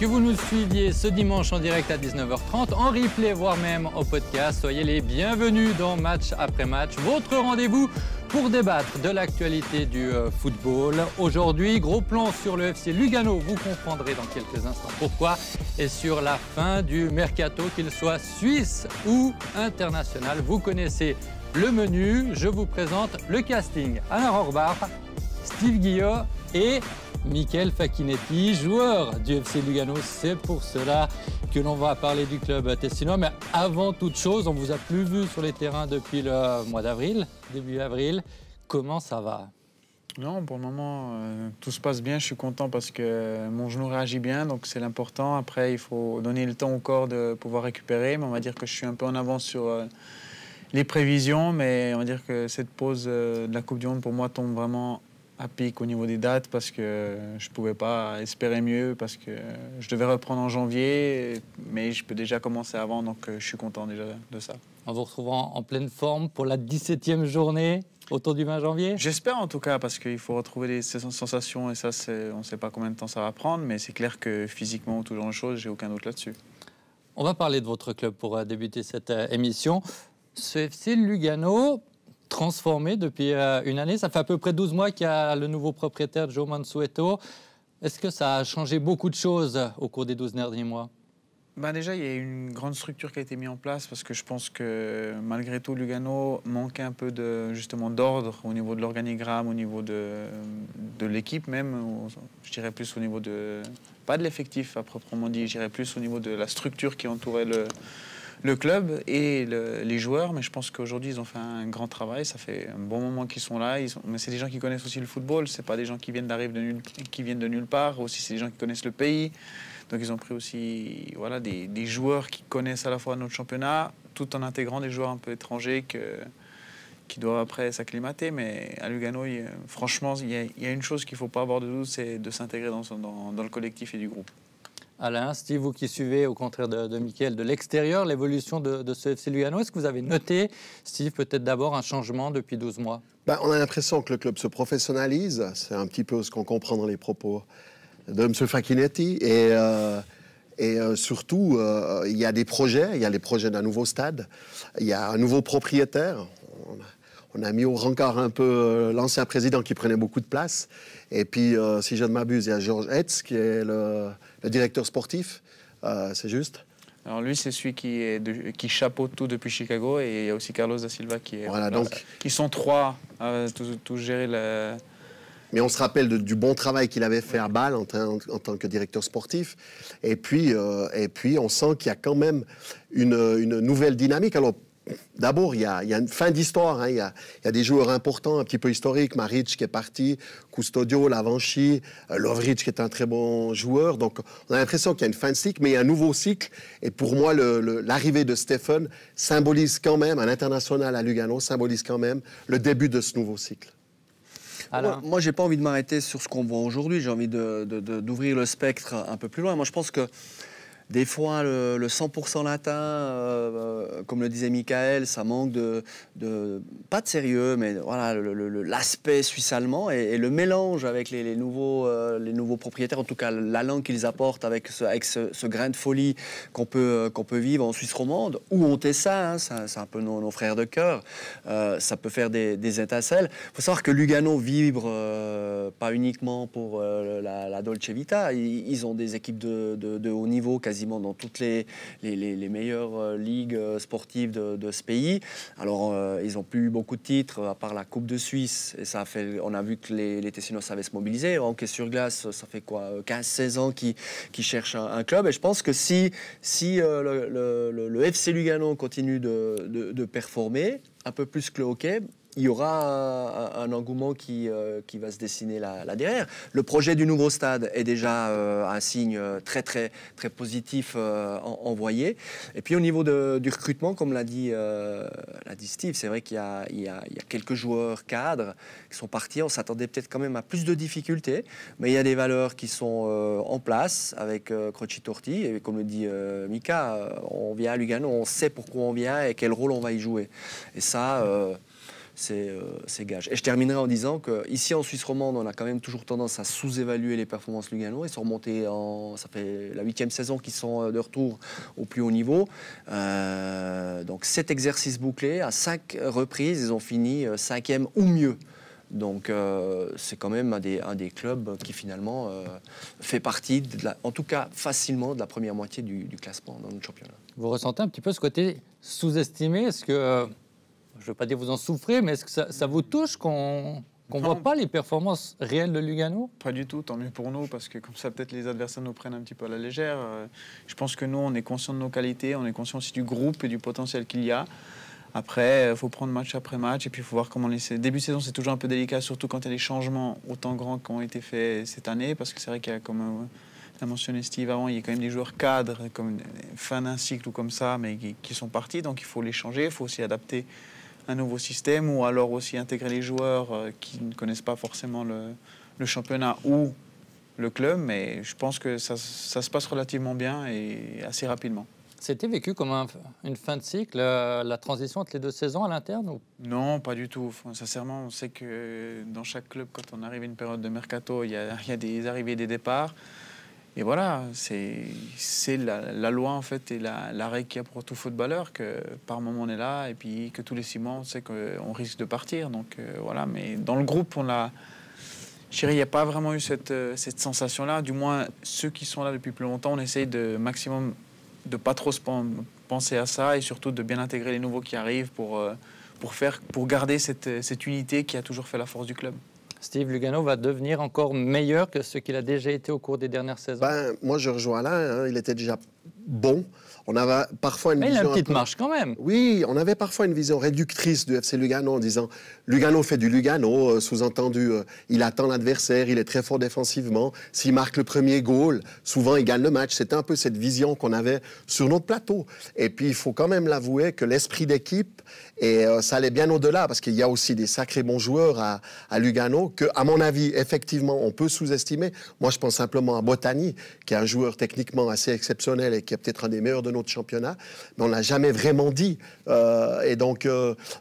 que vous nous suiviez ce dimanche en direct à 19h30, en replay, voire même au podcast. Soyez les bienvenus dans Match après Match, votre rendez-vous pour débattre de l'actualité du football. Aujourd'hui, gros plan sur le FC Lugano, vous comprendrez dans quelques instants pourquoi, et sur la fin du mercato, qu'il soit suisse ou international. Vous connaissez le menu, je vous présente le casting. Alain Rohrbach, Steve Guillot et Michael Facchinetti, joueur du FC Lugano. C'est pour cela que l'on va parler du club tessinois. Mais avant toute chose, on ne vous a plus vu sur les terrains depuis le mois d'avril, début avril. Comment ça va? Non, pour le moment, tout se passe bien. Je suis content parce que mon genou réagit bien, donc c'est l'important. Après, il faut donner le temps au corps de pouvoir récupérer. Mais on va dire que je suis un peu en avance sur les prévisions. Mais on va dire que cette pause de la Coupe du Monde, pour moi, tombe vraiment à pic au niveau des dates parce que je ne pouvais pas espérer mieux, parce que je devais reprendre en janvier, mais je peux déjà commencer avant, donc je suis content déjà de ça. On vous retrouve en pleine forme pour la 17e journée autour du 20 janvier? J'espère en tout cas, parce qu'il faut retrouver les sensations et ça, on ne sait pas combien de temps ça va prendre, mais c'est clair que physiquement, tout genre de choses, j'ai aucun doute là-dessus. On va parler de votre club pour débuter cette émission. Ce FC Lugano, transformé depuis une année. Ça fait à peu près 12 mois qu'il y a le nouveau propriétaire, Joe Mansueto. Est-ce que ça a changé beaucoup de choses au cours des 12 derniers mois? Déjà, il y a une grande structure qui a été mise en place parce que je pense que malgré tout, Lugano manquait un peu justement d'ordre au niveau de l'organigramme, au niveau de l'équipe même. Je dirais plus au niveau pas de l'effectif à proprement dit, je dirais plus au niveau de la structure qui entourait le club et les joueurs, mais je pense qu'aujourd'hui ils ont fait un grand travail. Ça fait un bon moment qu'ils sont là, mais c'est des gens qui connaissent aussi le football, c'est pas des gens qui viennent de nulle part, aussi c'est des gens qui connaissent le pays. Donc ils ont pris aussi des joueurs qui connaissent à la fois notre championnat, tout en intégrant des joueurs un peu étrangers qui doivent après s'acclimater. Mais à Lugano, franchement, il y a une chose qu'il ne faut pas avoir de doute, c'est de s'intégrer dans le collectif et du groupe. Alain, Steve, vous qui suivez, au contraire de Michael, de l'extérieur, l'évolution de ce FC Lugano, est-ce que vous avez noté, Steve, peut-être d'abord un changement depuis 12 mois? On a l'impression que le club se professionnalise. C'est un petit peu ce qu'on comprend dans les propos de M. Facchinetti. Et surtout, il y a des projets. Il y a les projets d'un nouveau stade. Il y a un nouveau propriétaire. On a mis au rencard un peu l'ancien président qui prenait beaucoup de place. Et puis, si je ne m'abuse, il y a Georges Hetz qui est le directeur sportif. C'est juste? Alors lui, c'est celui qui chapeaute tout depuis Chicago. Et il y a aussi Carlos da Silva qui est... Voilà, donc... Ils sont trois à tout gérer Mais on se rappelle du bon travail qu'il avait fait à Bâle en tant que directeur sportif. Et puis on sent qu'il y a quand même une nouvelle dynamique. Alors, d'abord, il y a une fin d'histoire. Hein. Il y a des joueurs importants, un petit peu historiques. Maric qui est parti, Custodio, Lavanchi, Lovric qui est un très bon joueur. Donc, on a l'impression qu'il y a une fin de cycle, mais il y a un nouveau cycle. Et pour moi, l'arrivée de Stephen symbolise quand même, un international à Lugano, symbolise quand même le début de ce nouveau cycle. Moi, j'ai pas envie de m'arrêter sur ce qu'on voit aujourd'hui. J'ai envie d'ouvrir le spectre un peu plus loin. Moi, je pense que des fois, le 100% latin, comme le disait Michael, ça manque pas de sérieux, mais voilà, l'aspect suisse-allemand et le mélange avec les nouveaux propriétaires, en tout cas la langue qu'ils apportent avec ce grain de folie qu'on peut vivre en Suisse romande, ou on Tessa, hein, c'est un peu nos frères de cœur, ça peut faire des étincelles. Il faut savoir que Lugano vibre pas uniquement pour la Dolce Vita, ils ont des équipes de haut niveau quasiment dans toutes les meilleures ligues sportives de ce pays. Alors, ils n'ont plus eu beaucoup de titres, à part la Coupe de Suisse. Et on a vu que les Tessinois savaient se mobiliser. En hockey sur glace, ça fait quoi, 15-16 ans qu'ils cherchent un club. Et je pense que si le FC Lugano continue de performer, un peu plus que le hockey, il y aura un engouement qui va se dessiner là derrière. Le projet du nouveau stade est déjà un signe très, très, très positif envoyé. Et puis au niveau du recrutement, comme l'a dit Steve, c'est vrai qu'il y a quelques joueurs cadres qui sont partis. On s'attendait peut-être quand même à plus de difficultés, mais il y a des valeurs qui sont en place avec Croci Torti. Et comme le dit Mika, on vient à Lugano, on sait pourquoi on vient et quel rôle on va y jouer. Et ça... c'est gage. Et je terminerai en disant qu'ici en Suisse romande, on a quand même toujours tendance à sous-évaluer les performances Lugano. Ils sont remontés ça fait la 8e saison qu'ils sont de retour au plus haut niveau. Donc 7 exercices bouclés, à 5 reprises, ils ont fini 5e ou mieux. Donc c'est quand même un des clubs qui finalement fait partie, en tout cas facilement, de la première moitié du classement dans notre championnat. Vous ressentez un petit peu ce côté sous-estimé? Est-ce que, je ne veux pas dire vous en souffrez, mais est-ce que ça vous touche qu'on ne voit pas les performances réelles de Lugano? Pas du tout, tant mieux pour nous, parce que comme ça peut-être les adversaires nous prennent un petit peu à la légère. Je pense que nous, on est conscients de nos qualités, on est conscients aussi du groupe et du potentiel qu'il y a. Après, il faut prendre match après match et puis il faut voir comment les... Début de saison, c'est toujours un peu délicat, surtout quand il y a des changements autant grands qui ont été faits cette année, parce que c'est vrai qu'il y a, comme l'a mentionné Steve avant, il y a quand même des joueurs cadres, comme fin d'un cycle ou comme ça, mais qui sont partis, donc il faut les changer, il faut aussi adapter un nouveau système ou alors aussi intégrer les joueurs qui ne connaissent pas forcément le championnat ou le club, mais je pense que ça se passe relativement bien et assez rapidement. C'était vécu comme une fin de cycle, la transition entre les 2 saisons à l'interne ou... Non, pas du tout. Enfin, sincèrement, on sait que dans chaque club, quand on arrive à une période de mercato, il y a des arrivées et des départs. Et voilà, c'est la loi en fait et la règle qu'il y a pour tout footballeur, que par moment on est là et puis que tous les 6 mois on sait qu'on risque de partir. Donc voilà, mais dans le groupe, je dirais, il n'y a pas vraiment eu cette sensation-là. Du moins, ceux qui sont là depuis plus longtemps, on essaye de maximum de pas trop penser à ça et surtout de bien intégrer les nouveaux qui arrivent pour garder cette unité qui a toujours fait la force du club. Steve, Lugano va devenir encore meilleur que ce qu'il a déjà été au cours des dernières saisons? Moi, je rejoins Alain, il était déjà bon. On avait parfois une vision... Mais il a une petite marche quand même. Oui, on avait parfois une vision réductrice du FC Lugano en disant Lugano fait du Lugano, sous-entendu, il attend l'adversaire, il est très fort défensivement. S'il marque le premier goal, souvent il gagne le match. C'était un peu cette vision qu'on avait sur notre plateau. Et puis, il faut quand même l'avouer que l'esprit d'équipe, et ça allait bien au-delà, parce qu'il y a aussi des sacrés bons joueurs à Lugano, que, à mon avis, effectivement, on peut sous-estimer. Moi, je pense simplement à Botani, qui est un joueur techniquement assez exceptionnel et qui est peut-être un des meilleurs de notre championnat, mais on n'a jamais vraiment dit. Et donc,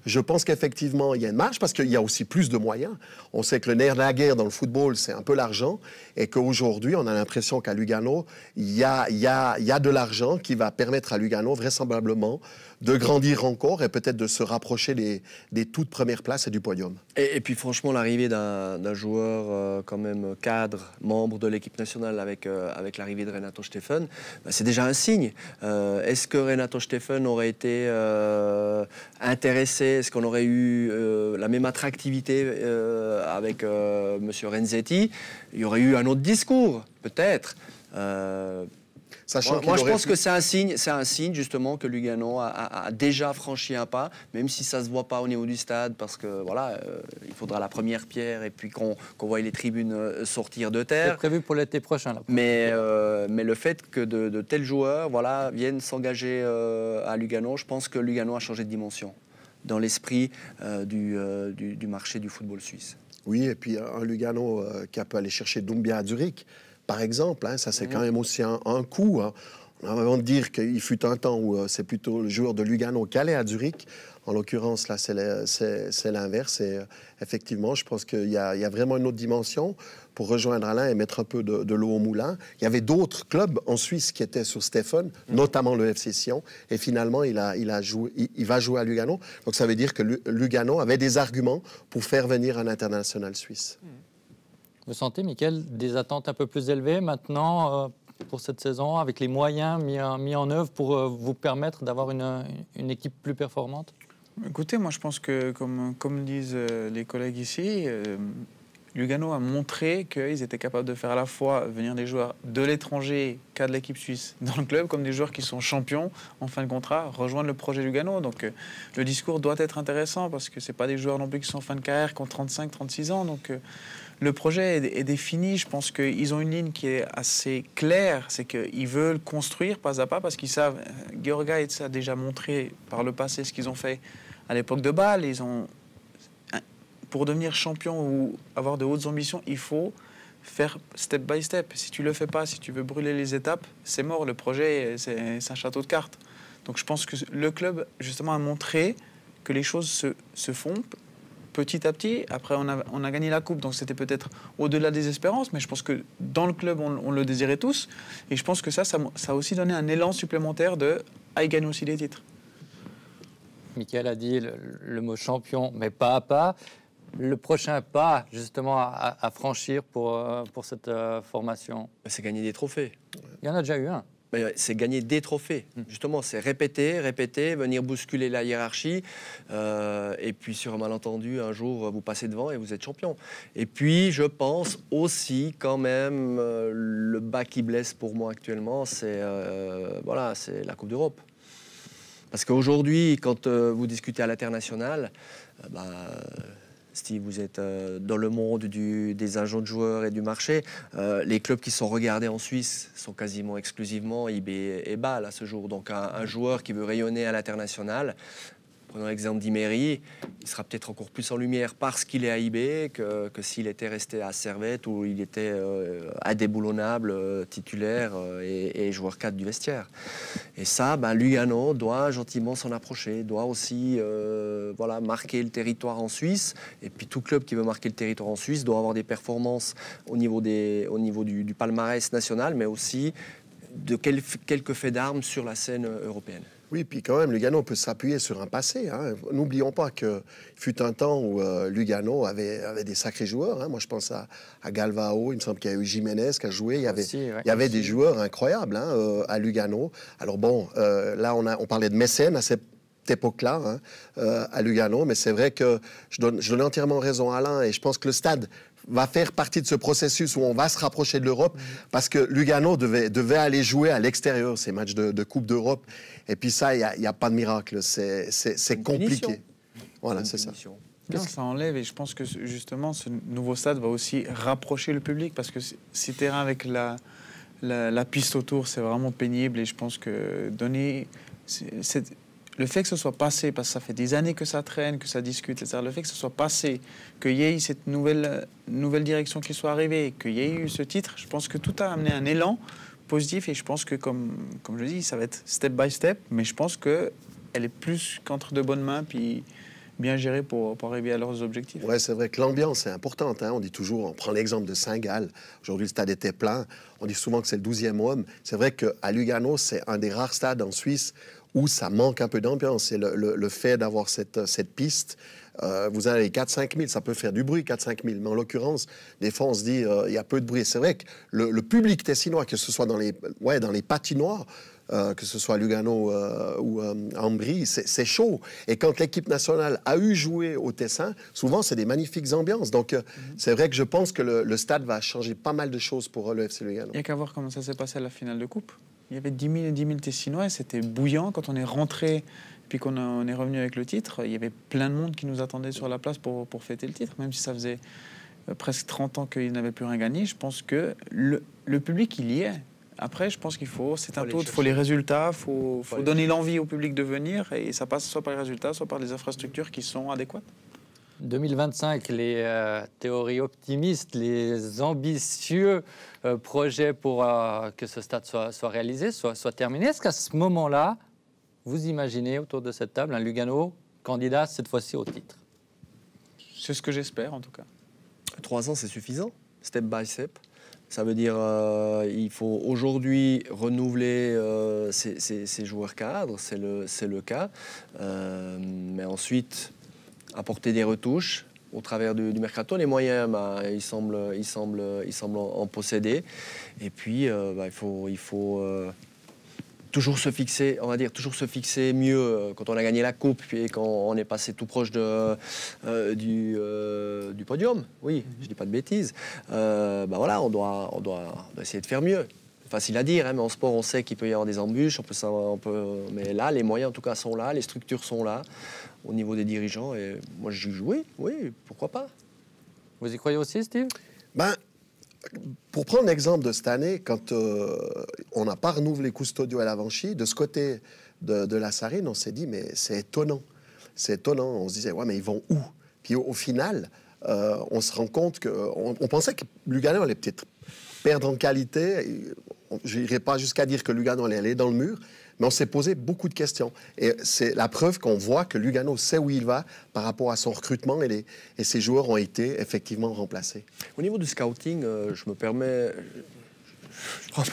je pense qu'effectivement, il y a une marge, parce qu'il y a aussi plus de moyens. On sait que le nerf de la guerre dans le football, c'est un peu l'argent, et qu'aujourd'hui, on a l'impression qu'à Lugano, il y a de l'argent qui va permettre à Lugano, vraisemblablement, de grandir encore et peut-être de se rapprocher des toutes premières places et du podium. Et puis franchement, l'arrivée d'un joueur quand même cadre, membre de l'équipe nationale avec l'arrivée de Renato Steffen, c'est déjà un signe. Est-ce que Renato Steffen aurait été intéressé? Est-ce qu'on aurait eu la même attractivité avec M. Renzetti? Il y aurait eu un autre discours, peut-être. Moi, je pense que c'est un signe justement que Lugano a déjà franchi un pas, même si ça ne se voit pas au niveau du stade, parce que voilà, il faudra la première pierre et puis qu'on voit les tribunes sortir de terre. C'est prévu pour l'été prochain. Là. Mais le fait que de tels joueurs viennent s'engager à Lugano, je pense que Lugano a changé de dimension dans l'esprit du marché du football suisse. Oui, et puis un Lugano qui a pu aller chercher Doumbia à Zurich, par exemple, ça c'est quand même aussi un coup. On a vraiment de dire qu'il fut un temps où c'est plutôt le joueur de Lugano qui allait à Zurich. En l'occurrence, là, c'est l'inverse. Et effectivement, je pense qu'il y a vraiment une autre dimension pour rejoindre Alain et mettre un peu de l'eau au moulin. Il y avait d'autres clubs en Suisse qui étaient sur Steffen, notamment le FC Sion. Et finalement, il va jouer à Lugano. Donc ça veut dire que Lugano avait des arguments pour faire venir un international suisse. Vous sentez, Mickaël, des attentes un peu plus élevées maintenant pour cette saison, avec les moyens mis en œuvre pour vous permettre d'avoir une équipe plus performante? Écoutez, moi je pense que, comme disent les collègues ici, Lugano a montré qu'ils étaient capables de faire à la fois venir des joueurs de l'étranger, cas de l'équipe suisse, dans le club, comme des joueurs qui sont champions en fin de contrat, rejoindre le projet Lugano. Donc le discours doit être intéressant, parce que ce n'est pas des joueurs non plus qui sont en fin de carrière, qui ont 35-36 ans. Donc le projet est défini. Je pense qu'ils ont une ligne qui est assez claire. C'est qu'ils veulent construire pas à pas, parce qu'ils savent, Georg Heitz a déjà montré par le passé ce qu'ils ont fait à l'époque de Bâle. Pour devenir champion ou avoir de hautes ambitions, il faut faire step by step. Si tu ne le fais pas, si tu veux brûler les étapes, c'est mort. Le projet, c'est un château de cartes. Donc je pense que le club, justement, a montré que les choses se font petit à petit. Après, on a gagné la Coupe, donc c'était peut-être au-delà des espérances, mais je pense que dans le club, on le désirait tous. Et je pense que ça a aussi donné un élan supplémentaire à gagner aussi des titres. Mickaël a dit le mot champion, mais pas à pas. Le prochain pas, justement, à franchir pour cette formation? C'est gagner des trophées. Il y en a déjà eu un. C'est gagner des trophées. Justement, c'est répéter, venir bousculer la hiérarchie. Et puis, sur un malentendu, un jour, vous passez devant et vous êtes champion. Et puis, je pense aussi, quand même, le bas qui blesse pour moi actuellement, c'est la Coupe d'Europe. Parce qu'aujourd'hui, quand vous discutez à l'international, Steve, vous êtes dans le monde des agents de joueurs et du marché. Les clubs qui sont regardés en Suisse sont quasiment exclusivement IB et Bâle à ce jour. Donc un joueur qui veut rayonner à l'international, prenons l'exemple d'Imery, il sera peut-être encore plus en lumière parce qu'il est à IB que s'il était resté à Servette où il était indéboulonnable, titulaire et joueur 4 du vestiaire. Et ça, Lugano doit gentiment s'en approcher, doit aussi marquer le territoire en Suisse. Et puis tout club qui veut marquer le territoire en Suisse doit avoir des performances au niveau du palmarès national, mais aussi de quelques faits d'armes sur la scène européenne. Oui, puis quand même, Lugano peut s'appuyer sur un passé. Hein. N'oublions pas qu'il fut un temps où Lugano avait des sacrés joueurs. Hein. Moi, je pense à Galvao, il me semble qu'il y a eu Jiménez qui a joué. Il y avait des joueurs incroyables à Lugano. Alors bon, là, on parlait de mécènes à cette époque-là, à Lugano, mais c'est vrai que je donne entièrement raison à Alain, et je pense que le stade va faire partie de ce processus où on va se rapprocher de l'Europe, parce que Lugano devait aller jouer à l'extérieur ces matchs de Coupe d'Europe, et puis ça, il n'y a pas de miracle, c'est compliqué. Voilà, c'est ça. Non, ça enlève, et je pense que justement ce nouveau stade va aussi rapprocher le public, parce que ces terrains avec la piste autour, c'est vraiment pénible, et je pense que le fait que ce soit passé, parce que ça fait des années que ça traîne, que ça discute, etc., le fait que ce soit passé, qu'il y ait eu cette nouvelle direction qui soit arrivée, qu'il y ait eu ce titre, je pense que tout a amené un élan positif, et je pense que, comme je dis, ça va être step by step, mais je pense qu'elle est plus qu'entre de bonnes mains, puis bien gérée pour arriver à leurs objectifs. Oui, c'est vrai que l'ambiance est importante. Hein. On dit toujours, on prend l'exemple de Saint-Gall. Aujourd'hui, le stade était plein. On dit souvent que c'est le 12e homme. C'est vrai qu'à Lugano, c'est un des rares stades en Suisse où ça manque un peu d'ambiance. C'est le fait d'avoir cette piste. Vous avez 4-5 000, ça peut faire du bruit, 4-5 000. Mais en l'occurrence, des fois, on se dit, il y a peu de bruit. C'est vrai que le public tessinois, que ce soit dans les patinoires, que ce soit à Lugano ou à Ambry, c'est chaud. Et quand l'équipe nationale a eu joué au Tessin, souvent, c'est des magnifiques ambiances. Donc, c'est vrai que je pense que le stade va changer pas mal de choses pour le FC Lugano. Il n'y a qu'à voir comment ça s'est passé à la finale de Coupe. Il y avait 10 000 et 10 000 Tessinois, c'était bouillant. Quand on est rentré, puis qu'on est revenu avec le titre, il y avait plein de monde qui nous attendait sur la place pour fêter le titre, même si ça faisait presque 30 ans qu'ils n'avaient plus rien gagné. Je pense que le public, il y est. Après, je pense qu'il faut, c'est un tout, il faut les résultats, il faut donner l'envie au public de venir, et ça passe soit par les résultats, soit par les infrastructures qui sont adéquates. 2025, les théories optimistes, les ambitieux projets pour que ce stade soit réalisé, soit terminé. Est-ce qu'à ce moment-là, vous imaginez autour de cette table un Lugano candidat cette fois-ci au titre? C'est ce que j'espère, en tout cas. 3 ans, c'est suffisant, step by step. Ça veut dire il faut aujourd'hui renouveler ces joueurs cadres, c'est le cas. Mais ensuite, apporter des retouches au travers du mercato. Les moyens, ils semblent en posséder. Et puis, il faut toujours se fixer, on va dire, toujours se fixer mieux quand on a gagné la coupe et quand on est passé tout proche du podium. Oui, je dis pas de bêtises. On doit essayer de faire mieux. Facile à dire, hein, mais en sport, on sait qu'il peut y avoir des embûches. Mais là, les moyens, en tout cas, sont là, les structures sont là au niveau des dirigeants. Et moi, je dis oui, pourquoi pas. Vous y croyez aussi, Steve? Pour prendre l'exemple de cette année, quand on n'a pas renouvelé Custodio et Lavanchi, de ce côté de la Sarine, on s'est dit, mais c'est étonnant. C'est étonnant. On se disait, ouais, mais ils vont où? Puis au final, on se rend compte qu'on pensait que Lugano allait peut-être perdre en qualité. Je n'irai pas jusqu'à dire que Lugano allait aller dans le mur, Mais on s'est posé beaucoup de questions. Et c'est la preuve qu'on voit que Lugano sait où il va par rapport à son recrutement et ses joueurs ont été effectivement remplacés. Au niveau du scouting, je me permets...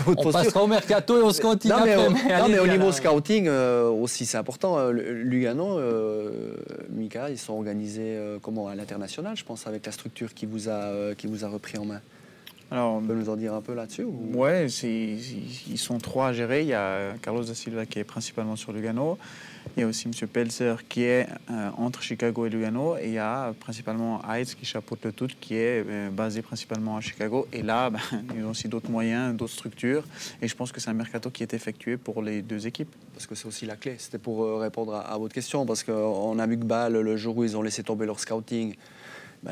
On passera au mercato et au scouting après. Mais au niveau scouting, aussi c'est important. Lugano, Mika, ils sont organisés comment, à l'international, je pense, avec la structure qui vous a repris en main. Alors, on peut nous en dire un peu là-dessus Ouais, ils sont 3 à gérer. Il y a Carlos da Silva qui est principalement sur Lugano. Il y a aussi M. Pelzer qui est entre Chicago et Lugano. Et il y a principalement Heitz qui chapeaute le tout, qui est basé principalement à Chicago. Et là, ils ont aussi d'autres moyens, d'autres structures. Et je pense que c'est un mercato qui est effectué pour les 2 équipes. Parce que c'est aussi la clé. C'était pour répondre à votre question. Parce qu'on a vu que Bâle, le jour où ils ont laissé tomber leur scouting,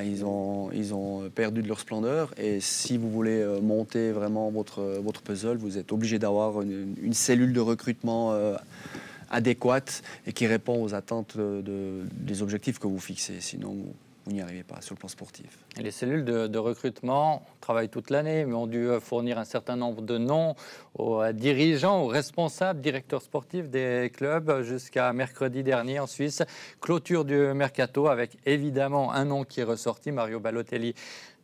ils ont perdu de leur splendeur. Et si vous voulez monter vraiment votre puzzle, vous êtes obligé d'avoir une cellule de recrutement adéquate et qui répond aux attentes des objectifs que vous fixez. Sinon, vous n'y arrivez pas sur le plan sportif. Et les cellules de recrutement travaillent toute l'année, mais ont dû fournir un certain nombre de noms aux dirigeants, aux responsables, directeurs sportifs des clubs jusqu'à mercredi dernier en Suisse. Clôture du mercato avec évidemment un nom qui est ressorti, Mario Balotelli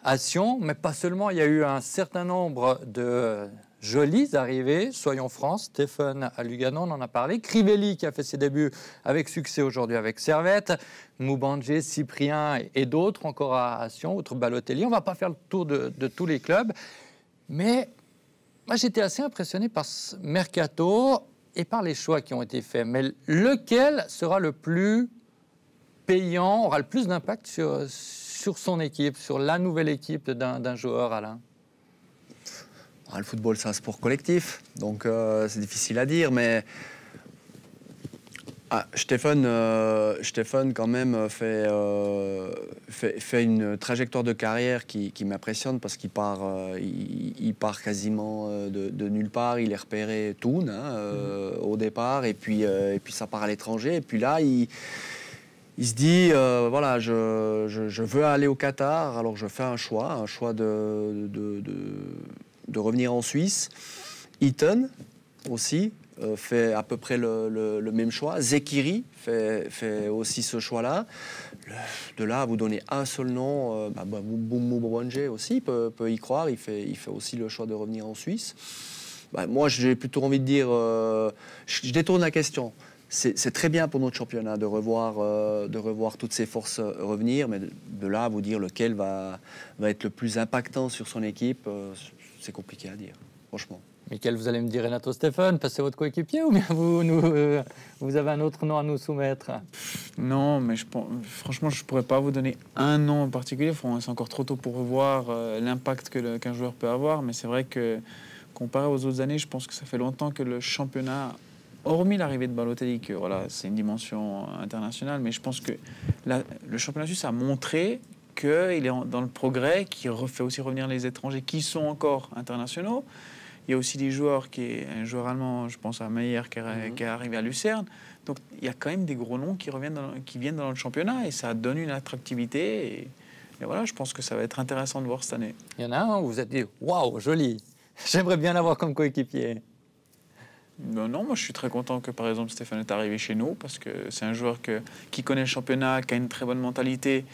à Sion. Mais pas seulement, il y a eu un certain nombre de jolies arrivées. Soyons francs, Stéphane à Lugano, on en a parlé. Crivelli qui a fait ses débuts avec succès aujourd'hui avec Servette. Moubandje, Cyprien et d'autres encore à Sion, outre Balotelli. On ne va pas faire le tour de tous les clubs. Mais moi, j'étais assez impressionné par ce mercato et par les choix qui ont été faits. Mais lequel sera le plus payant, aura le plus d'impact sur son équipe, sur la nouvelle équipe d'un joueur, Alain? Le football, c'est un sport collectif, donc c'est difficile à dire, mais Stéphane, quand même, fait une trajectoire de carrière qui m'impressionne parce qu'il part quasiment de nulle part. Il est repéré Thun au départ, et puis ça part à l'étranger. Et puis là, il se dit, voilà, je veux aller au Qatar, alors je fais un choix de revenir en Suisse. Eaton aussi fait à peu près le même choix. Zekiri fait aussi ce choix-là. De là à vous donner un seul nom, Moubandje aussi peut y croire. Il fait aussi le choix de revenir en Suisse. Moi, j'ai plutôt envie de dire... je détourne la question. C'est très bien pour notre championnat de revoir toutes ces forces revenir, mais de là à vous dire lequel va être le plus impactant sur son équipe, c'est compliqué à dire, franchement. Michael, vous allez me dire Renato Stéphane, c'est votre coéquipier ou bien vous avez un autre nom à nous soumettre? Non, mais franchement, je ne pourrais pas vous donner un nom en particulier. C'est encore trop tôt pour voir l'impact qu'un joueur peut avoir. Mais c'est vrai que, comparé aux autres années, je pense que ça fait longtemps que le championnat, hormis l'arrivée de Balotelli, que voilà, c'est une dimension internationale, mais je pense que le championnat suisse a montré qu'il est dans le progrès, qui fait aussi revenir les étrangers qui sont encore internationaux. Il y a aussi des joueurs, un joueur allemand, je pense à Meyer, qui est arrivé à Lucerne. Donc il y a quand même des gros noms qui viennent dans le championnat et ça donne une attractivité. Et voilà, je pense que ça va être intéressant de voir cette année. Il y en a un où vous êtes dit « Waouh, joli, j'aimerais bien l'avoir comme coéquipier ». Non, moi je suis très content que par exemple Stéphane est arrivé chez nous parce que c'est un joueur qui connaît le championnat, qui a une très bonne mentalité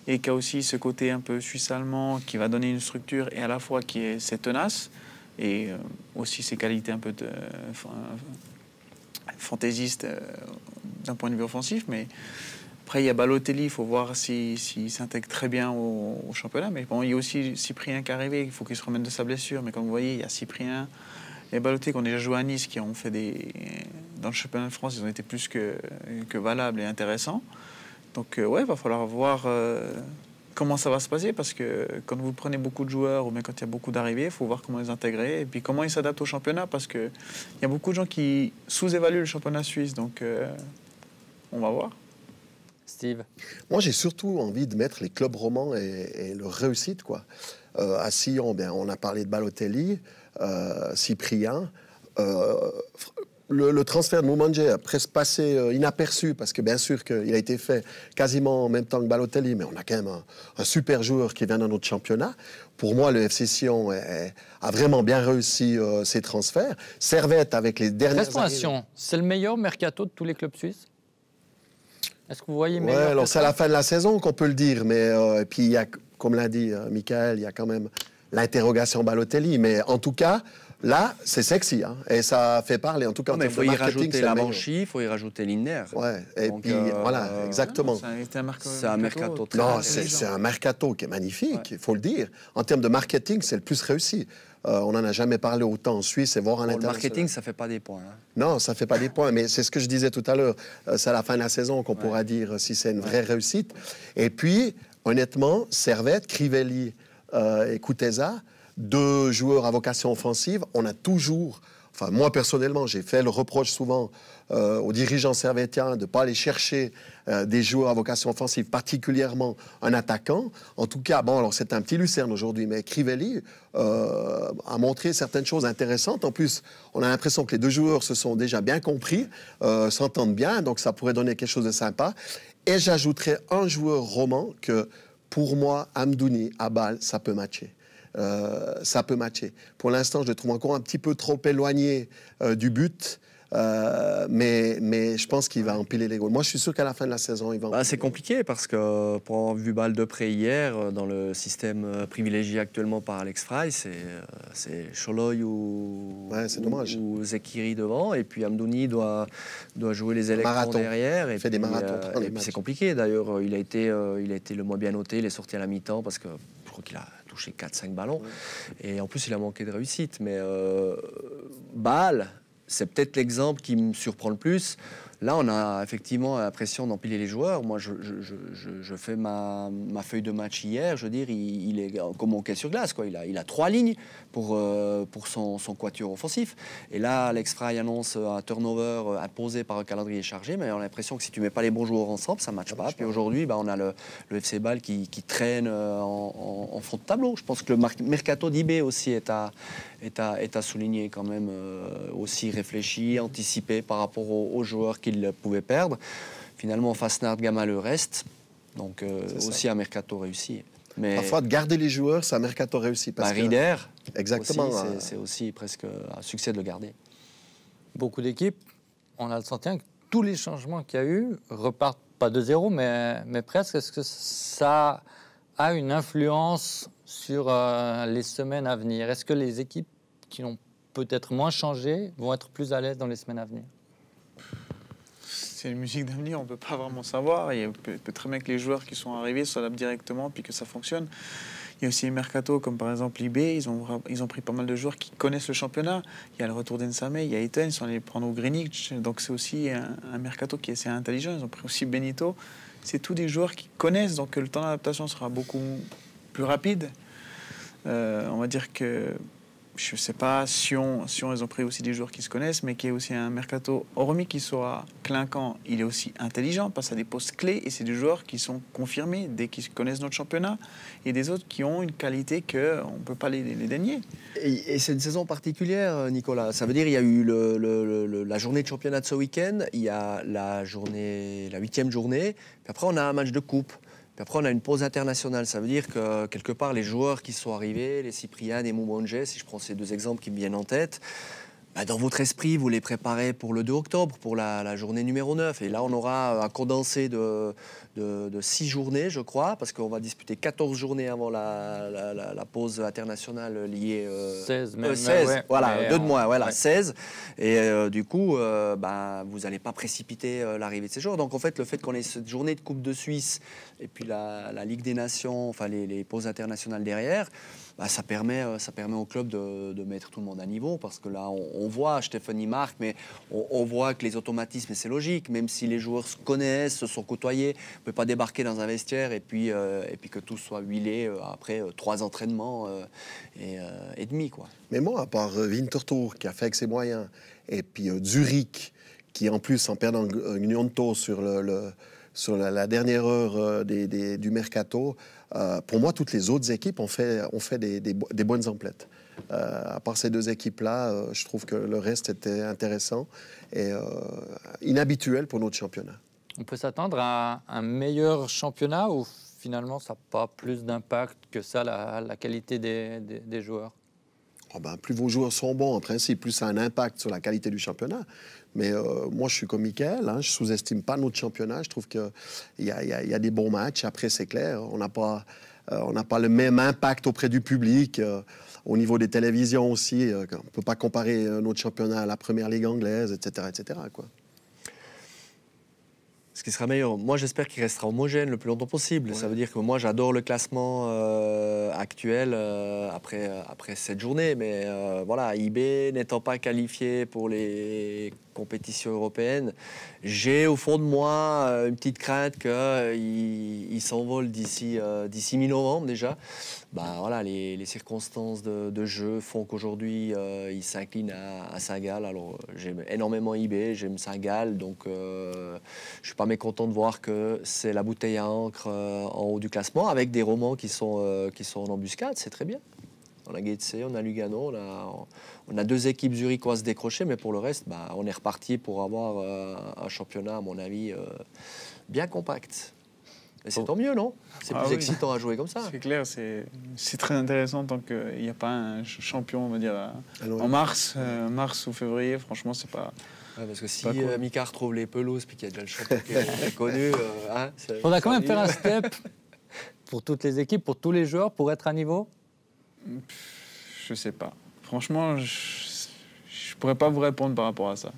et qui a aussi ce côté un peu suisse-allemand qui va donner une structure et à la fois c'est tenace et aussi ses qualités un peu de fantaisiste d'un point de vue offensif. Mais après il y a Balotelli, il faut voir s'il s'intègre très bien au championnat. Mais bon, il y a aussi Cyprien qui est arrivé, il faut qu'il se remette de sa blessure. Mais comme vous voyez, il y a Cyprien et Balotelli qui ont déjà joué à Nice, qui ont fait dans le championnat de France, ils ont été plus que valables et intéressants. Donc ouais, il va falloir voir comment ça va se passer, parce que quand vous prenez beaucoup de joueurs ou bien quand il y a beaucoup d'arrivées, il faut voir comment les intégrer et puis comment ils s'adaptent au championnat, parce qu'il y a beaucoup de gens qui sous-évaluent le championnat suisse. Donc on va voir. Steve? Moi, j'ai surtout envie de mettre les clubs romans et leur réussite, quoi. À Sion, on a parlé de Balotelli, Cyprien. le transfert de Moumandje a presque passé inaperçu parce que bien sûr qu'il a été fait quasiment en même temps que Balotelli, mais on a quand même un super joueur qui vient dans notre championnat. Pour moi, le FC Sion a vraiment bien réussi ses transferts. Servette avec les dernières Restauration, c'est le meilleur mercato de tous les clubs suisses? Est-ce que vous voyez meilleur? Ouais, alors c'est à la fin de la saison qu'on peut le dire, mais et puis il y a, comme l'a dit Michael, il y a quand même l'interrogation Balotelli, mais en tout cas. Là, c'est sexy, hein, et ça fait parler. En tout cas, il faut y rajouter Lavanchi, il faut y rajouter Lindner. Ouais, et donc, puis voilà, exactement. C'est un mercato très Non, c'est un mercato qui est magnifique, il faut le dire. En termes de marketing, c'est le plus réussi. On n'en a jamais parlé autant en Suisse et voir à l'international. Le marketing, ça ne fait pas des points. Hein. Non, ça ne fait pas des points, mais c'est ce que je disais tout à l'heure. C'est à la fin de la saison qu'on pourra dire si c'est une vraie réussite. Et puis, honnêtement, Servette, Crivelli et Kuteza, 2 joueurs à vocation offensive, on a toujours, enfin moi personnellement, j'ai fait le reproche souvent aux dirigeants servétiens de ne pas aller chercher des joueurs à vocation offensive, particulièrement un attaquant. En tout cas, bon, alors c'est un petit lucerne aujourd'hui, mais Crivelli a montré certaines choses intéressantes. En plus, on a l'impression que les 2 joueurs se sont déjà bien compris, s'entendent bien, donc ça pourrait donner quelque chose de sympa. Et j'ajouterais un joueur roman que, pour moi, Amdouni à Bâle, ça peut matcher. Ça peut matcher. Pour l'instant, je le trouve encore un petit peu trop éloigné du but. Mais je pense qu'il va empiler les goals. Moi, je suis sûr qu'à la fin de la saison, il va c'est compliqué parce que pour avoir vu Bâle de près hier, dans le système privilégié actuellement par Alex Frey, c'est Choloy ou Zekiri devant, et puis Amdouni doit jouer les électrons derrière. Il fait des marathons. Et puis c'est compliqué. D'ailleurs, il a été le moins bien noté, il est sorti à la mi-temps parce que je crois qu'il a touché 4-5 ballons. Et en plus, il a manqué de réussite. Mais Bâle, c'est peut-être l'exemple qui me surprend le plus. Là, on a effectivement l'impression d'empiler les joueurs. Moi, je fais ma feuille de match hier. Je veux dire, il est comme hockey sur glace, quoi. Il a 3 lignes pour son quatuor offensif. Et là, Alex Frey annonce un turnover imposé par un calendrier chargé. Mais on a l'impression que si tu mets pas les bons joueurs ensemble, ça ne matche pas. Puis aujourd'hui, on a le FC Bâle qui traîne en fond de tableau. Je pense que le mercato d'IB aussi est à souligner quand même, aussi réfléchi, anticipé par rapport aux joueurs qu'il pouvait perdre. Finalement, Fasnacht, Gamaleu reste. Donc aussi un mercato réussi. Mais parfois, de garder les joueurs, c'est un mercato réussi. Rieder, exactement. C'est aussi presque un succès de le garder. Beaucoup d'équipes, on a le sentiment que tous les changements qu'il y a eu repartent pas de zéro, mais presque. Est-ce que ça a une influence sur les semaines à venir? Est-ce que les équipes qui ont peut-être moins changé vont être plus à l'aise dans les semaines à venir? C'est une musique d'avenir, on ne peut pas vraiment savoir. Il peut très bien que les joueurs qui sont arrivés s'adaptent directement puis que ça fonctionne. Il y a aussi les mercato, comme par exemple l'IB, ils ont pris pas mal de joueurs qui connaissent le championnat. Il y a le retour d'Ensame, il y a Eten, ils sont allés prendre au Greenwich. Donc c'est aussi un mercato qui est assez intelligent. Ils ont pris aussi Benito. C'est tous des joueurs qui connaissent, donc le temps d'adaptation sera beaucoup plus rapide. On va dire que, je ne sais pas, Sion, ils ont pris aussi des joueurs qui se connaissent, mais qui est aussi un mercato, hormis qu'il soit clinquant, il est aussi intelligent, passe à des postes clés, et c'est des joueurs qui sont confirmés dès qu'ils connaissent notre championnat, et des autres qui ont une qualité qu'on ne peut pas les dénier. Et c'est une saison particulière, Nicolas. Ça veut dire qu'il y a eu la journée de championnat de ce week-end, il y a la 8e journée, puis après on a un match de coupe. Puis après, on a une pause internationale. Ça veut dire que, quelque part, les joueurs qui sont arrivés, les Cyprian et Moumandje, si je prends ces 2 exemples qui me viennent en tête, dans votre esprit, vous les préparez pour le 2 octobre, pour la journée numéro 9. Et là, on aura un condensé de 6 journées, je crois, parce qu'on va disputer 14 journées avant la pause internationale liée... 16 même. 16, ouais, voilà, 2 de moins, voilà, ouais. 16. Et du coup, vous n'allez pas précipiter l'arrivée de ces joueurs. Donc, en fait, le fait qu'on ait cette journée de Coupe de Suisse et puis la Ligue des Nations, enfin les pauses internationales derrière, ça permet au club de mettre tout le monde à niveau, parce que là, on voit, Stéphanie marque, mais on voit que les automatismes, et c'est logique, même si les joueurs se connaissent, se sont côtoyés, on ne peut pas débarquer dans un vestiaire et puis que tout soit huilé après 3 entraînements et demi, quoi. Mais moi, à part Winterthur, qui a fait avec ses moyens, et puis Zurich, qui en plus, en perdant Gnonto sur la dernière heure du mercato, pour moi, toutes les autres équipes ont fait des bonnes emplettes. À part ces deux équipes-là, je trouve que le reste était intéressant et inhabituel pour notre championnat. On peut s'attendre à un meilleur championnat ou finalement ça n'a pas plus d'impact que ça, la qualité des joueurs? Oh ben, plus vos joueurs sont bons, en principe, plus ça a un impact sur la qualité du championnat. Mais moi, je suis comme Michael, hein, je ne sous-estime pas notre championnat. Je trouve qu'il y a des bons matchs. Après, c'est clair, on n'a pas le même impact auprès du public. Au niveau des télévisions aussi, on ne peut pas comparer notre championnat à la Première Ligue anglaise, etc. etc. quoi. Ce qui sera meilleur, moi j'espère qu'il restera homogène le plus longtemps possible. Ouais. Ça veut dire que moi j'adore le classement actuel après cette journée. Mais voilà, IB n'étant pas qualifié pour les compétitions européennes, j'ai au fond de moi une petite crainte qu'il s'envole d'ici mi-novembre déjà. Bah, voilà, les circonstances de jeu font qu'aujourd'hui il s'incline à Saint-Gall. Alors j'aime énormément IB, j'aime Saint-Gall, donc je suis pas mécontent de voir que c'est la bouteille à encre en haut du classement, avec des Romans qui sont en embuscade, c'est très bien. On a Getse, on a Lugano, on a deux équipes zurichoises décrochées, mais pour le reste, bah, on est reparti pour avoir un championnat, à mon avis, bien compact. Et c'est tant mieux, non? C'est plus excitant à jouer comme ça. C'est clair, c'est très intéressant tant qu'il n'y a pas un champion, on va dire, en mars ou février. Franchement, c'est pas... Ouais, parce que si Mika retrouve les pelouses puis qu'il y a déjà le champion qui est connu... on va quand même faire un step pour toutes les équipes, pour tous les joueurs, pour être à niveau? Je sais pas. Franchement, je pourrais pas vous répondre par rapport à ça.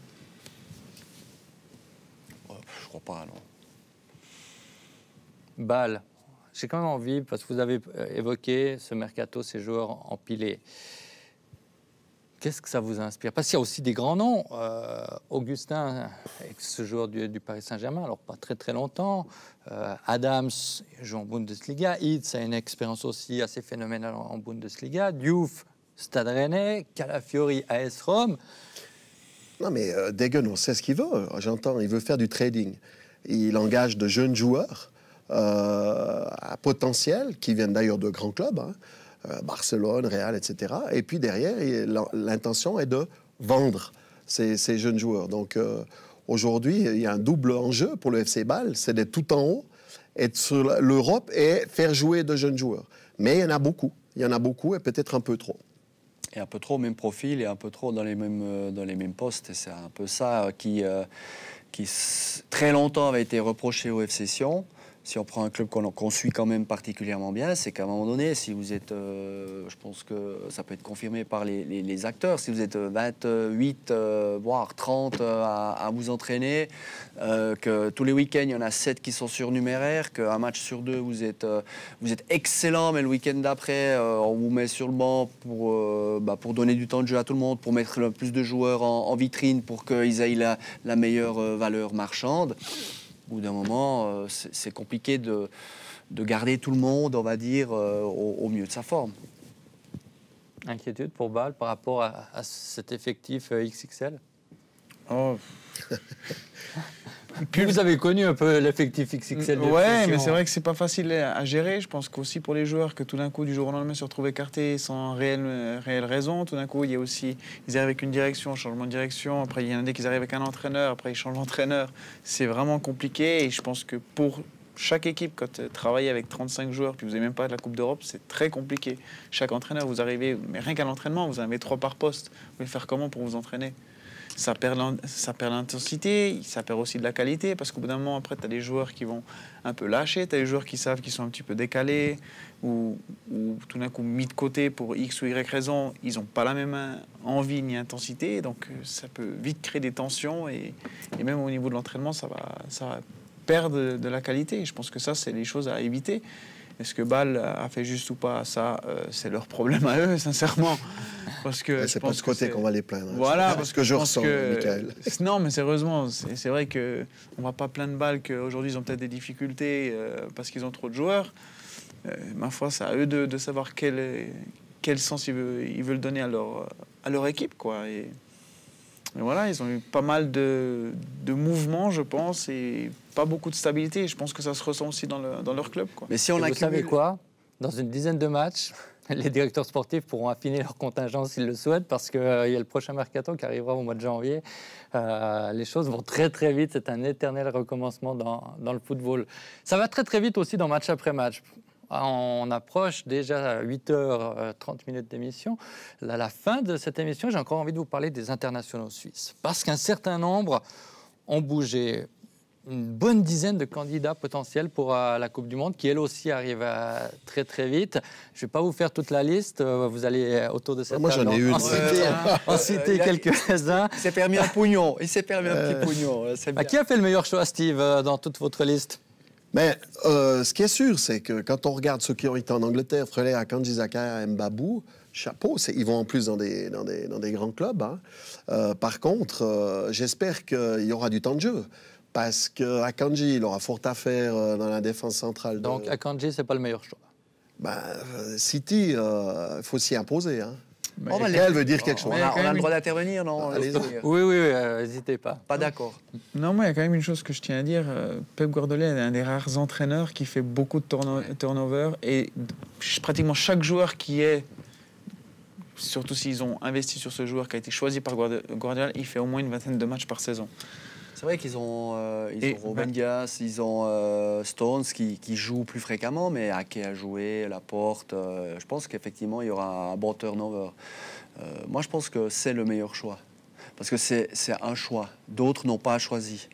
Je crois pas, non. Bâle, j'ai quand même envie, parce que vous avez évoqué ce mercato, ces joueurs empilés. Qu'est-ce que ça vous inspire? Parce qu'il y a aussi des grands noms. Augustin, ce joueur du Paris Saint-Germain, alors pas très très longtemps. Adams joue en Bundesliga. Hitz a une expérience aussi assez phénoménale en Bundesliga. Diouf, Stade Rennais. Calafiori, AS Rome. Non mais Degen, on sait ce qu'il veut. J'entends, il veut faire du trading. Il engage de jeunes joueurs à potentiel, qui viennent d'ailleurs de grands clubs, hein. Barcelone, Real, etc. Et puis derrière, l'intention est de vendre ces jeunes joueurs. Donc aujourd'hui, il y a un double enjeu pour le FC Bâle, c'est d'être tout en haut, être sur l'Europe et faire jouer de jeunes joueurs. Mais il y en a beaucoup. Il y en a beaucoup et peut-être un peu trop. Et un peu trop au même profil et un peu trop dans les mêmes postes. Et c'est un peu ça qui très longtemps avait été reproché au FC Sion. Si on prend un club qu'on suit quand même particulièrement bien, c'est qu'à un moment donné, si vous êtes, je pense que ça peut être confirmé par les acteurs, si vous êtes 28, voire 30 à vous entraîner, que tous les week-ends, il y en a 7 qui sont surnuméraires, qu'un match sur 2, vous êtes excellent, mais le week-end d'après, on vous met sur le banc pour donner du temps de jeu à tout le monde, pour mettre le plus de joueurs en vitrine, pour qu'ils aient la meilleure valeur marchande. Au bout d'un moment, c'est compliqué de garder tout le monde, on va dire, au mieux de sa forme. Inquiétude pour Bâle par rapport à cet effectif XXL? Vous avez connu un peu l'effectif XXL. Ouais, mais c'est vrai que c'est pas facile à gérer. Je pense qu'aussi pour les joueurs que tout d'un coup, du jour au lendemain, se retrouvent écartés sans réelle raison. Tout d'un coup, il y a aussi, ils arrivent avec une direction, un changement de direction. Après, il y en a des qui arrivent avec un entraîneur. Après, ils changent d'entraîneur. C'est vraiment compliqué. Et je pense que pour chaque équipe, quand tu travailles avec 35 joueurs, puis vous n'avez même pas de la Coupe d'Europe, c'est très compliqué. Chaque entraîneur, vous arrivez, mais rien qu'à l'entraînement, vous en avez 3 par poste. Vous voulez faire comment pour vous entraîner? Ça perd l'intensité, ça perd aussi de la qualité, parce qu'au bout d'un moment, après, tu as des joueurs qui vont un peu lâcher, tu as des joueurs qui savent qu'ils sont un petit peu décalés, ou tout d'un coup mis de côté pour X ou Y raison, ils n'ont pas la même envie ni intensité, donc ça peut vite créer des tensions, et même au niveau de l'entraînement, ça va perdre de la qualité. Je pense que ça, c'est les choses à éviter. Est-ce que Bâle a fait juste ou pas ça, c'est leur problème à eux, sincèrement. Parce que c'est pas de ce côté qu'on va les plaindre. Voilà, parce que je ressens, Michael. Non, mais sérieusement, c'est vrai qu'on ne va pas plaindre Bâle qu'aujourd'hui, ils ont peut-être des difficultés parce qu'ils ont trop de joueurs. Ma foi, c'est à eux de savoir quel sens ils veulent donner à leur équipe, quoi. Et voilà, ils ont eu pas mal de mouvements, je pense, et pas beaucoup de stabilité. Je pense que ça se ressent aussi dans leur club, quoi. Mais si on vous savez quoi? Dans une dizaine de matchs, les directeurs sportifs pourront affiner leur contingent s'ils le souhaitent, parce qu'il y a le prochain mercato qui arrivera au mois de janvier. Les choses vont très très vite, c'est un éternel recommencement dans le football. Ça va très très vite aussi dans match après match. On approche déjà 8h30 d'émission. À la fin de cette émission, j'ai encore envie de vous parler des internationaux suisses, parce qu'un certain nombre ont bougé. Une bonne dizaine de candidats potentiels pour la Coupe du Monde, qui elle aussi arrive très très vite. Je ne vais pas vous faire toute la liste, vous allez autour de cette table. Moi j'en ai une. En citer quelques-uns. Il s'est permis un pognon, un petit pognon. Qui a fait le meilleur choix, Steve, dans toute votre liste? Mais ce qui est sûr, c'est que quand on regarde ceux qui ont été en Angleterre, Freley, Akanji, Zakaria, Mbabou, chapeau, ils vont en plus dans des grands clubs. Hein. Par contre, j'espère qu'il y aura du temps de jeu. Parce qu'Akanji, il aura fort à faire dans la défense centrale. Donc Akanji, ce n'est pas le meilleur choix. City, il faut s'y imposer. Hein. Elle veut dire quelque chose. On a le droit d'intervenir, non? Oui, n'hésitez pas. Pas d'accord. Non, moi, il y a quand même une chose que je tiens à dire. Pep Guardiola est un des rares entraîneurs qui fait beaucoup de turnover. Et pratiquement chaque joueur qui est, surtout s'ils ont investi sur ce joueur qui a été choisi par Guardiola, il fait au moins une vingtaine de matchs par saison. C'est vrai qu'ils ont Ruben Dias, ils ont Stones qui jouent plus fréquemment, mais Ake a joué, Laporte. Je pense qu'effectivement, il y aura un bon turnover. Moi, je pense que c'est le meilleur choix. Parce que c'est un choix. D'autres n'ont pas choisi.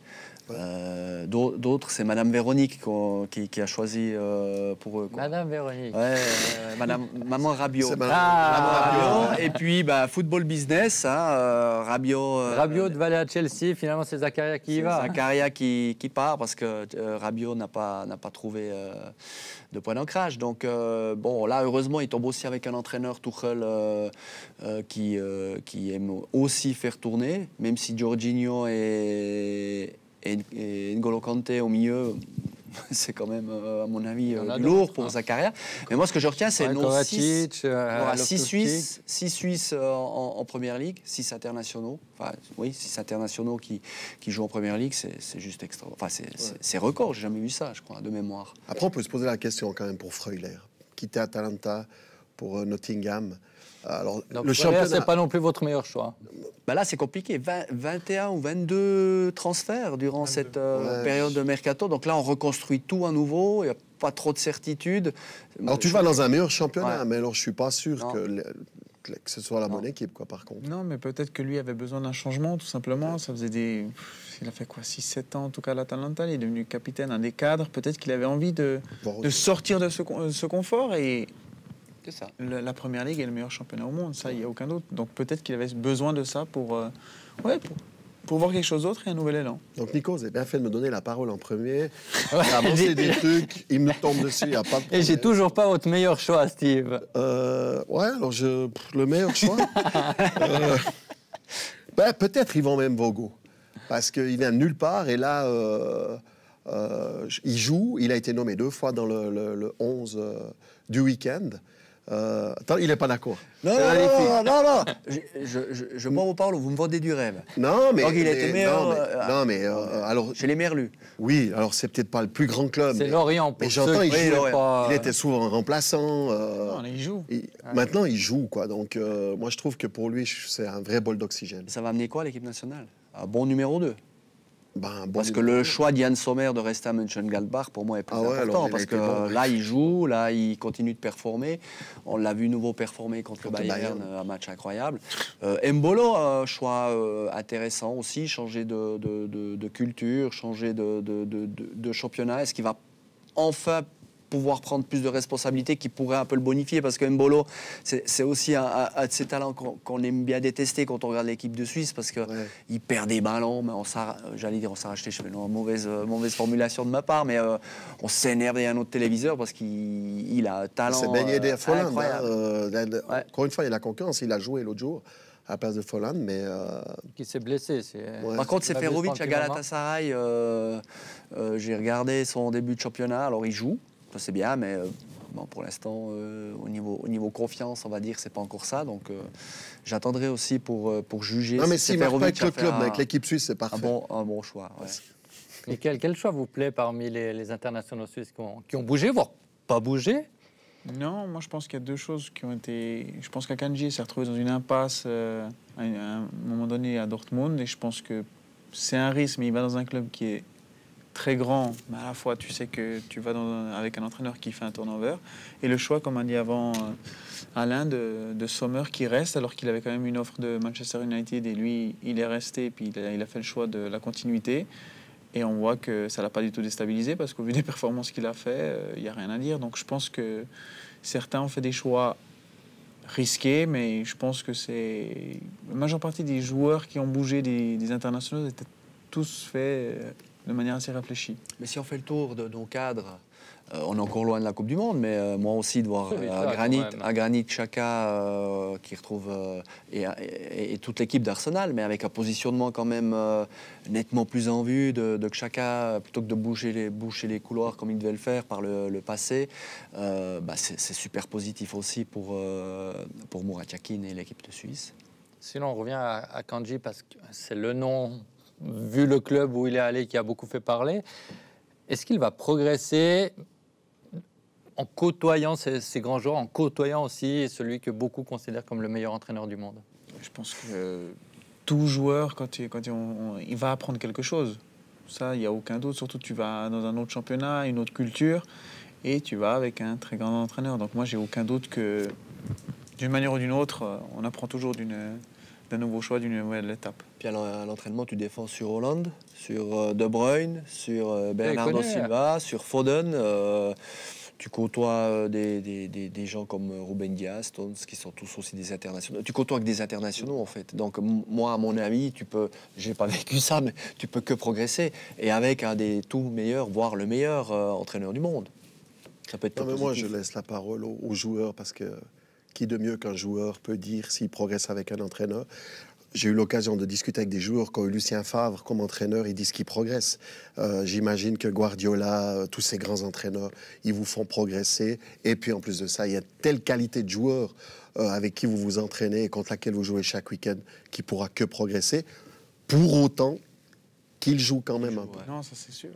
D'autres, c'est Madame Véronique qui a choisi pour eux. Quoi. Madame Véronique. Ouais, Maman Rabiot. Maman Rabiot. Et puis, Football Business, Rabiot. Rabiot de Valet à Chelsea, finalement, c'est Zakaria qui y va. Zakaria qui part parce que Rabiot n'a pas trouvé de point d'ancrage. Donc, là, heureusement, il tombe aussi avec un entraîneur, Tuchel, qui aime aussi faire tourner, même si Jorginho et N'Golo Kanté au milieu, c'est quand même, à mon avis, lourd pour Zakaria. Mais moi, ce que je retiens, c'est nos 6 Suisses en Première Ligue, 6 internationaux. Enfin, oui, 6 internationaux qui jouent en Première Ligue, c'est juste extra. Enfin, c'est record, j'ai jamais vu ça, je crois, de mémoire. Après, on peut se poser la question quand même pour Freuler. Quitter Atalanta pour Nottingham. Alors, donc, le championnat, c'est pas non plus votre meilleur choix. Là, c'est compliqué. 21 ou 22 transferts durant cette période de mercato. Donc là, on reconstruit tout à nouveau. Il n'y a pas trop de certitude. Alors, tu vas dans un meilleur championnat, mais alors je suis pas sûr que ce soit la bonne équipe, quoi, par contre. Non, mais peut-être que lui avait besoin d'un changement, tout simplement. Ça faisait il a fait quoi, 6-7 ans, en tout cas, à l'Atalanta. Il est devenu capitaine, un des cadres. Peut-être qu'il avait envie de sortir de ce confort et... C'est ça. La Première Ligue est le meilleur championnat au monde, ça, il n'y a aucun doute. Donc peut-être qu'il avait besoin de ça pour voir quelque chose d'autre et un nouvel élan. Donc Nico, vous avez bien fait de me donner la parole en premier. Il a avancé des trucs, il me tombe dessus, il n'y a pas de problème. Et j'ai toujours pas votre meilleur choix, Steve. Alors le meilleur choix peut-être Yvan même Vogo. Parce qu'il vient de nulle part et là, il joue, il a été nommé 2 fois dans le 11 du week-end. Attends, il n'est pas d'accord. Non. Je m'en vous parle, vous me vendez du rêve. Non, mais... Donc il était meilleur... alors... Chez les Merlus. Oui, alors c'est peut-être pas le plus grand club. C'est Lorient. Mais j'entends, il était souvent remplaçant. Non, il joue. Maintenant, il joue, quoi. Donc, moi, je trouve que pour lui, c'est un vrai bol d'oxygène. Ça va amener quoi à l'équipe nationale? Un bon numéro 2. Parce que numéro le choix d'Yann Sommer de rester à Mönchengladbach, pour moi, est plus important. Parce que là, il joue, là, il continue de performer. On l'a vu nouveau performer contre le Bayern, un match incroyable. Mbolo, choix intéressant aussi, changer de culture, changer de championnat. Est-ce qu'il va enfin pouvoir prendre plus de responsabilités qui pourrait un peu le bonifier, parce que Mbolo, c'est aussi un de ces talents qu'on aime bien détester quand on regarde l'équipe de Suisse, parce qu'il perd des ballons, mais on s'arrache les cheveux. Non, mauvaise formulation de ma part, mais on s'énerve derrière notre téléviseur parce qu'il a un talent c'est baigné des Folland, incroyable. Encore une fois, il y a la concurrence. Il a joué l'autre jour à la place de Folland, mais... Qui s'est blessé. Par contre, Seferovic à Galatasaray, j'ai regardé son début de championnat, alors il joue. C'est bien, mais pour l'instant, au niveau confiance, on va dire, c'est pas encore ça. Donc, j'attendendrai aussi pour juger. Non, mais s'il ne marche pas avec le club, mais avec l'équipe suisse, c'est parfait. Un bon choix. Ouais. Et quel choix vous plaît parmi les internationaux suisses qui ont bougé, voire pas bougé? Non, moi je pense qu'il y a deux choses qui ont été... Je pense qu'Akanji s'est retrouvé dans une impasse à un moment donné à Dortmund, et je pense que c'est un risque, mais il va dans un club qui est très grand, mais à la fois tu sais que tu vas avec un entraîneur qui fait un turnover, et le choix, comme a dit avant Alain, de Sommer qui reste alors qu'il avait quand même une offre de Manchester United, et lui il est resté, et puis il a fait le choix de la continuité. Et on voit que ça ne l'a pas du tout déstabilisé parce qu'au vu des performances qu'il a fait, il n'y a rien à dire. Donc je pense que certains ont fait des choix risqués, mais je pense que c'est... La majeure partie des joueurs qui ont bougé des internationaux étaient tous faits de manière assez réfléchie. Mais si on fait le tour de nos cadres, on est encore loin de la Coupe du Monde, mais moi aussi de voir Granit Xhaka qui retrouve et toute l'équipe d'Arsenal, mais avec un positionnement quand même nettement plus en vue de Xhaka, plutôt que de boucher les couloirs comme il devait le faire par le passé, c'est super positif aussi pour Murat Yakin et l'équipe de Suisse. Sinon, on revient à Kanji parce que c'est le nom, vu le club où il est allé, qui a beaucoup fait parler. Est-ce qu'il va progresser en côtoyant ces grands joueurs, en côtoyant aussi celui que beaucoup considèrent comme le meilleur entraîneur du monde? Je pense que tout joueur, il va apprendre quelque chose. Ça, il n'y a aucun doute. Surtout, tu vas dans un autre championnat, une autre culture, et tu vas avec un très grand entraîneur. Donc moi, j'ai aucun doute que, d'une manière ou d'une autre, on apprend toujours d'un nouveau choix, d'une nouvelle étape. Puis à l'entraînement, tu défends sur Hollande, sur De Bruyne, sur Bernardo Silva, sur Foden. Tu côtoies des gens comme Ruben Dias, Stones, qui sont tous aussi des internationaux. Tu côtoies avec des internationaux, en fait. Donc, moi, à mon avis, j'ai pas vécu ça, mais tu peux que progresser. Et avec un des tout meilleurs, voire le meilleur entraîneur du monde. Ça peut être non, mais moi, je laisse la parole aux joueurs, parce que qui de mieux qu'un joueur peut dire s'il progresse avec un entraîneur? J'ai eu l'occasion de discuter avec des joueurs comme Lucien Favre, comme entraîneur, ils disent qu'ils progressent. J'imagine que Guardiola, tous ces grands entraîneurs, ils vous font progresser. Et puis en plus de ça, il y a telle qualité de joueurs avec qui vous vous entraînez et contre laquelle vous jouez chaque week-end qui pourra que progresser. Pour autant qu'il joue quand même un peu. Non, ça c'est sûr.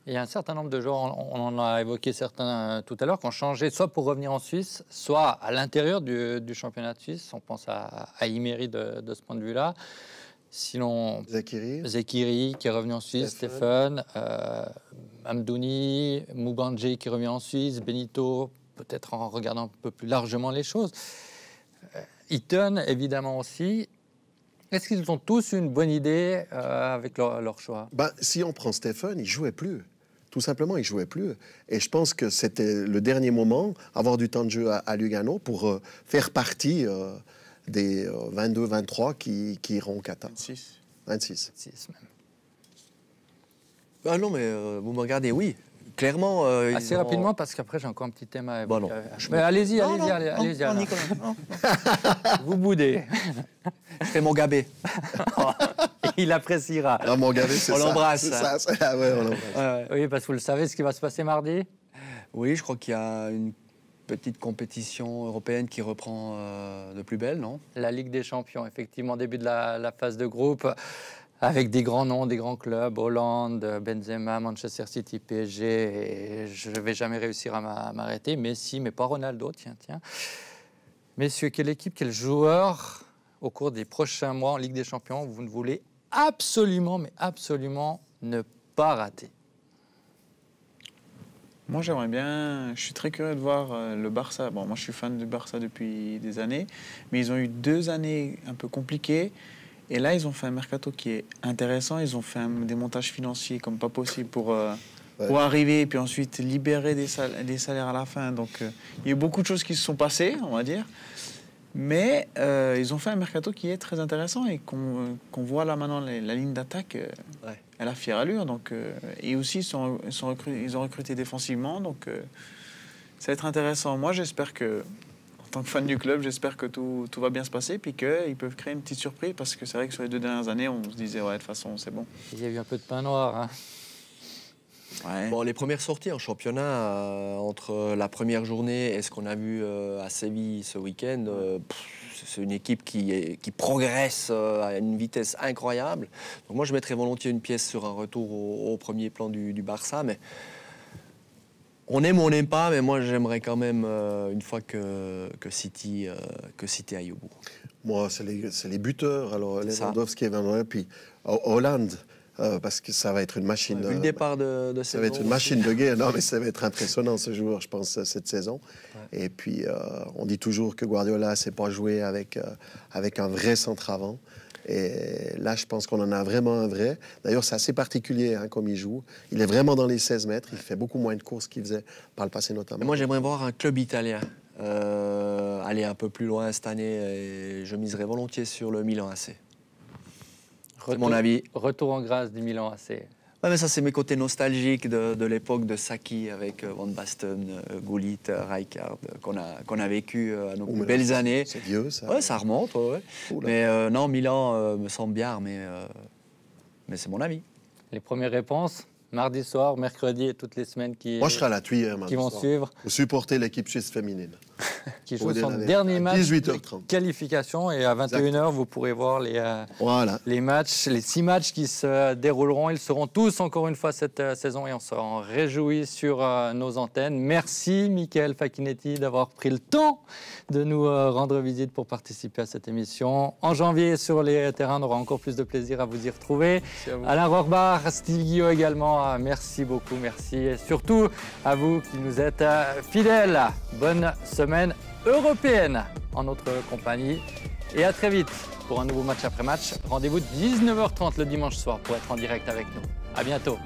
Il y a un certain nombre de joueurs, on en a évoqué certains tout à l'heure, qui ont changé soit pour revenir en Suisse, soit à l'intérieur du championnat de Suisse. On pense à Imeri de ce point de vue-là. Sinon, Zekiri qui est revenu en Suisse, Stephen, Amdouni, Mubanji qui revient en Suisse, Benito, peut-être en regardant un peu plus largement les choses. Eaton, évidemment aussi. Est-ce qu'ils ont tous une bonne idée avec leur choix? Si on prend Stephen, il ne jouait plus. Tout simplement, il ne jouait plus. Et je pense que c'était le dernier moment, avoir du temps de jeu à Lugano pour faire partie des 22-23 qui iront au Qatar. 26 même. Non, mais vous me regardez, oui. Clairement... assez rapidement, parce qu'après, j'ai encore un petit thème à évoquer. Non. Mais allez-y. Vous boudez. Je fais mon gabé. Il appréciera. Non, mon gabé, c'est ça. On l'embrasse. Ah ouais, on l'embrasse. Oui, parce que vous le savez, ce qui va se passer mardi? Oui, je crois qu'il y a une petite compétition européenne qui reprend de plus belle, non? La Ligue des Champions, effectivement, début de la phase de groupe. Avec des grands noms, des grands clubs, Hollande, Benzema, Manchester City, PSG, et je ne vais jamais réussir à m'arrêter. Messi, mais pas Ronaldo, tiens. Messieurs, quelle équipe, quel joueur, au cours des prochains mois en Ligue des Champions, vous ne voulez absolument, mais absolument ne pas rater? Moi, j'aimerais bien... Je suis très curieux de voir le Barça. Bon, moi, je suis fan du Barça depuis des années, mais ils ont eu 2 années un peu compliquées. Et là, ils ont fait un mercato qui est intéressant. Ils ont fait des montages financiers comme pas possible pour arriver et puis ensuite libérer des salaires à la fin. Donc, il y a eu beaucoup de choses qui se sont passées, on va dire. Mais ils ont fait un mercato qui est très intéressant et qu'on voit là maintenant, la ligne d'attaque, elle a fière allure. Donc, et aussi, ils ont recruté défensivement. Donc, ça va être intéressant. Moi, j'espère que... En tant que fan du club, j'espère que tout va bien se passer puis qu'ils peuvent créer une petite surprise parce que c'est vrai que sur les 2 dernières années, on se disait, ouais, de toute façon, c'est bon. Il y a eu un peu de pain noir. Hein. Ouais. Bon, les premières sorties en championnat, entre la première journée et ce qu'on a vu à Séville ce week-end, c'est une équipe qui progresse à une vitesse incroyable. Donc moi, je mettrais volontiers une pièce sur un retour au premier plan du Barça, mais On aime ou on n'aime pas, mais moi j'aimerais quand même une fois que City aille au bout. Moi, c'est les buteurs. Alors Lewandowski et Van Dijk, puis Hollande, parce que ça va être une machine. Vu le départ de ça va être une machine de guerre. Non, mais ça va être impressionnant ce joueur, je pense, cette saison. Ouais. Et puis, on dit toujours que Guardiola ne sait pas jouer avec un vrai centre avant. Et là, je pense qu'on en a vraiment un vrai. D'ailleurs, c'est assez particulier hein, comme il joue. Il est vraiment dans les 16 mètres. Il fait beaucoup moins de courses qu'il faisait par le passé notamment. Et moi, j'aimerais voir un club italien aller un peu plus loin cette année. Et je miserais volontiers sur le Milan AC. C'est mon avis. Retour en grâce du Milan AC. Ouais, mais ça, c'est mes côtés nostalgiques de l'époque de Sacchi avec Van Basten, Gullit, Rijkaard, qu'on a vécu à nos plus belles années. C'est vieux, ça. Ouais, ça remonte. Ouais. Mais non, Milan me semble bien, mais c'est mon avis. Les premières réponses, mardi soir, mercredi et toutes les semaines qui Moi, je serai à la Tuyère, qui vont suivre. Vous supportez l'équipe suisse féminine. Qui joue son dernier match 18h30. de qualification. Et à 21h, vous pourrez voir les matchs, les 6 matchs qui se dérouleront. Ils seront tous, encore une fois, cette saison et on s'en réjouit sur nos antennes. Merci, Michael Facchinetti, d'avoir pris le temps de nous rendre visite pour participer à cette émission. En janvier, sur les terrains, on aura encore plus de plaisir à vous y retrouver. Alain Rohrbach, Steve Guillot également, merci beaucoup, merci. Et surtout, à vous qui nous êtes fidèles. Bonne semaine européenne en notre compagnie et à très vite pour un nouveau match après match. Rendez-vous 19h30 le dimanche soir pour être en direct avec nous. À bientôt.